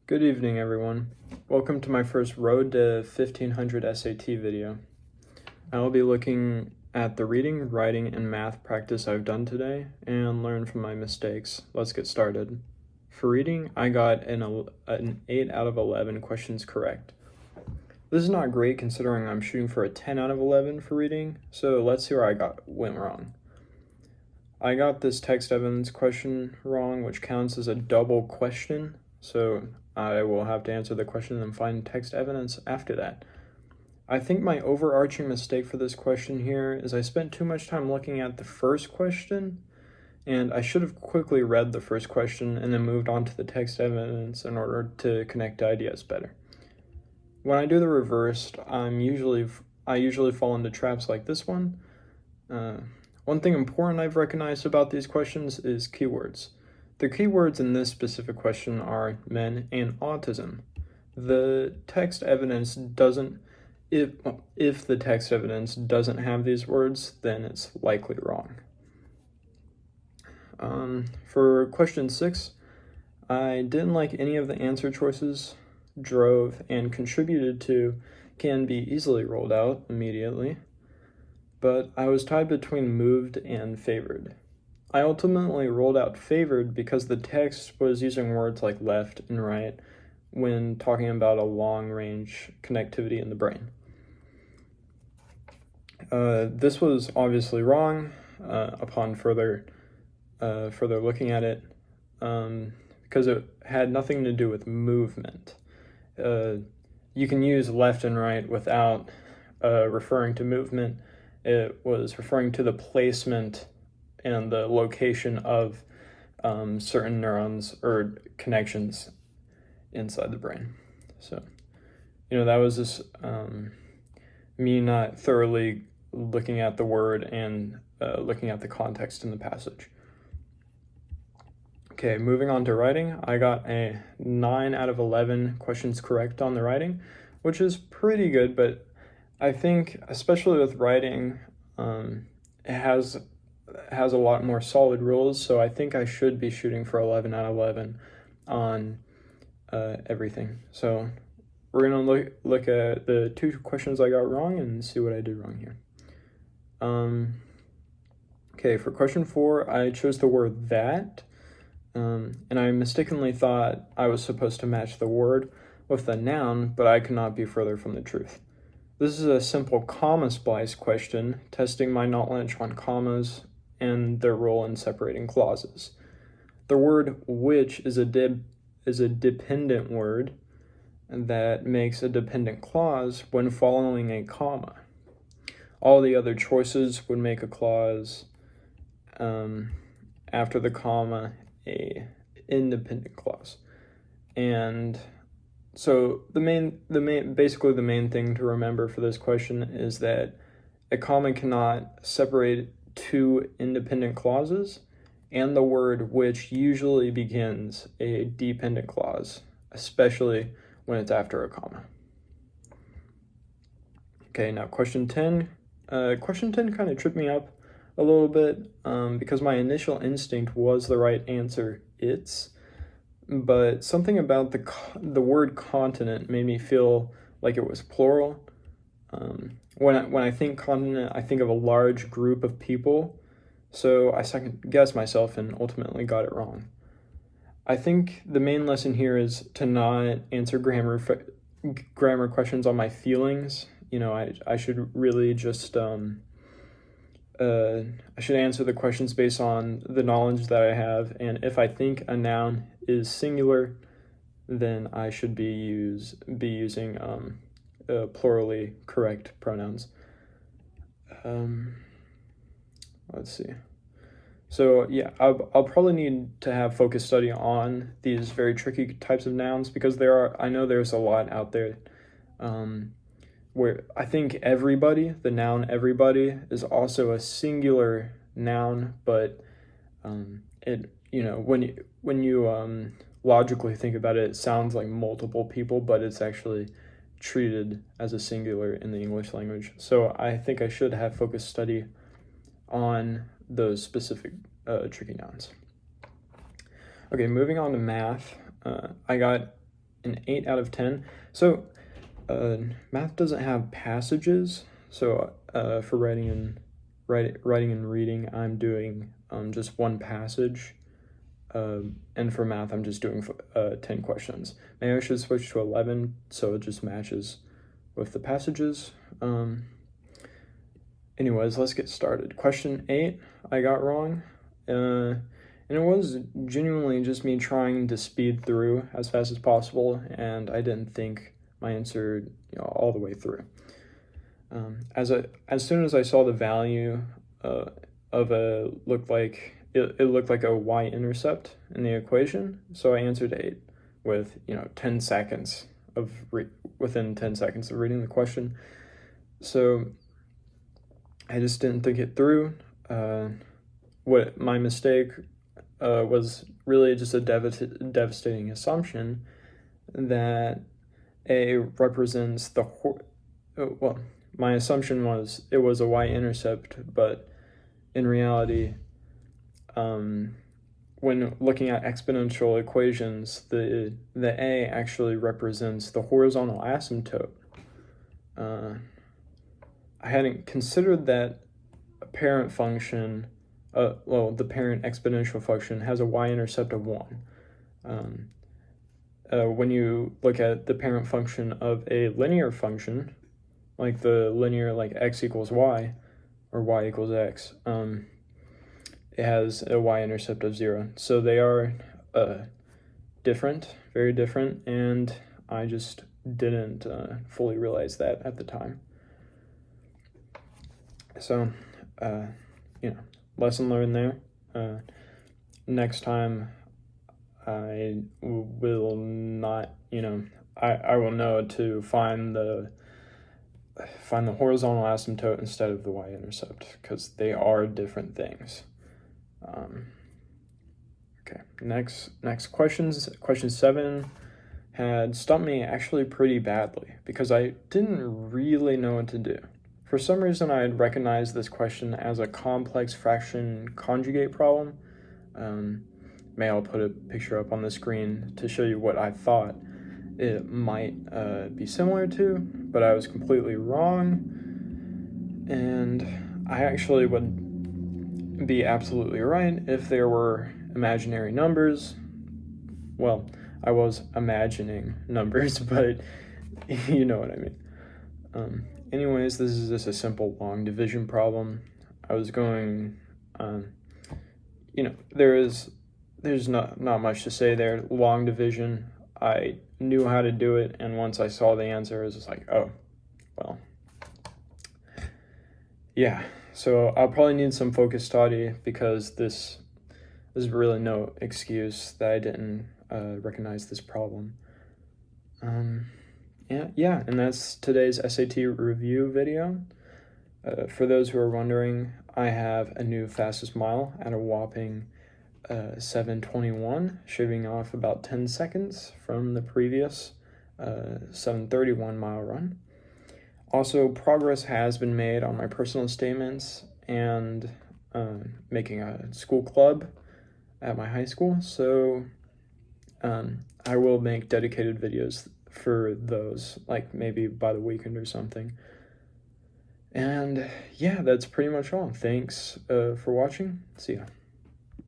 Good evening, everyone. Welcome to my first Road to 1500 SAT video. I will be looking at the reading, writing, and math practice I've done today and learn from my mistakes. Let's get started. For reading, I got an 8 out of 11 questions correct. This is not great considering I'm shooting for a 10 out of 11 for reading, so let's see where I went wrong. I got this text evidence question wrong, which counts as a double question, so I will have to answer the question and find text evidence after that. I think my overarching mistake for this question here is I spent too much time looking at the first question, and I should have quickly read the first question and then moved on to the text evidence in order to connect ideas better. When I do the reversed, I usually fall into traps like this one. One thing important I've recognized about these questions is keywords. The keywords in this specific question are men and autism. The text evidence doesn't, if the text evidence doesn't have these words, then it's likely wrong. For question 6, I didn't like any of the answer choices. Drove and contributed to can be easily rolled out immediately, but I was tied between moved and favored. I ultimately rolled out favored because the text was using words like left and right when talking about a long-range connectivity in the brain. This was obviously wrong upon further looking at it because it had nothing to do with movement. You can use left and right without referring to movement. It was referring to the placement and the location of certain neurons or connections inside the brain. So, that was just me not thoroughly looking at the word and looking at the context in the passage. Okay, moving on to writing, I got a 9 out of 11 questions correct on the writing, which is pretty good, but I think, especially with writing, it has a lot more solid rules, so I think I should be shooting for 11 out of 11 on everything. So we're going to look at the 2 questions I got wrong and see what I did wrong here. Okay, for question 4, I chose the word that, and I mistakenly thought I was supposed to match the word with the noun, but I could not be further from the truth. This is a simple comma splice question, testing my knowledge on commas and their role in separating clauses. The word which is a dependent word that makes a dependent clause when following a comma. All the other choices would make a clause after the comma a independent clause. And so the main thing to remember for this question is that a comma cannot separate 2 independent clauses, and the word which usually begins a dependent clause, especially when it's after a comma. Okay, now question 10. Question 10 kind of tripped me up a little bit because my initial instinct was the right answer, but something about the word continent made me feel like it was plural. When I think continent, I think of a large group of people, so I second-guessed myself and ultimately got it wrong. I think the main lesson here is to not answer grammar questions on my feelings. I should really just I should answer the questions based on the knowledge that I have, and if I think a noun is singular, then I should be using plurally correct pronouns. Let's see. So yeah, I'll probably need to have focus study on these very tricky types of nouns because I know there's a lot out there where I think everybody, the noun everybody, is also a singular noun, but when you logically think about it, it sounds like multiple people, but it's actually treated as a singular in the English language. So I think I should have focus study on those specific tricky nouns. Okay, moving on to math. I got an 8 out of 10. So math doesn't have passages, so for writing and reading, I'm doing just one passage, and for math, I'm just doing 10 questions. Maybe I should switch to 11, so it just matches with the passages. Anyways, let's get started. Question 8, I got wrong, and it was genuinely just me trying to speed through as fast as possible, and I didn't think my answer, all the way through. As soon as I saw the value of it looked like a y-intercept in the equation, so I answered 8 with 10 seconds of within 10 seconds of reading the question. So I just didn't think it through. What my mistake was really just a devastating assumption that A represents the my assumption was it was a y-intercept, but in reality, when looking at exponential equations, the A actually represents the horizontal asymptote. I hadn't considered that a parent function, the parent exponential function has a y-intercept of 1. When you look at the parent function of a linear function, like the linear like x equals y, or y equals x, it has a y-intercept of 0. So they are different, very different, and I just didn't fully realize that at the time. So, lesson learned there. Next time, I will not, I will know to find the horizontal asymptote instead of the y-intercept, because they are different things. Okay, next questions. Question 7 had stumped me actually pretty badly because I didn't really know what to do. For some reason, I had recognized this question as a complex fraction conjugate problem. Maybe I'll put a picture up on the screen to show you what I thought it might be similar to, but I was completely wrong, and I actually would be absolutely right if there were imaginary numbers. Well, I was imagining numbers, but you know what I mean. Anyways, this is just a simple long division problem. I was going, there's not much to say there. Long division, I knew how to do it, and once I saw the answer, I was just like, oh, well. Yeah, so I'll probably need some focus study because there's really no excuse that I didn't recognize this problem. Yeah, and that's today's SAT review video. For those who are wondering, I have a new fastest mile at a whopping 7:21, shaving off about 10 seconds from the previous 7:31 mile run. Also, progress has been made on my personal statements and making a school club at my high school, so I will make dedicated videos for those, like maybe by the weekend or something. And yeah, that's pretty much all. Thanks for watching. See ya.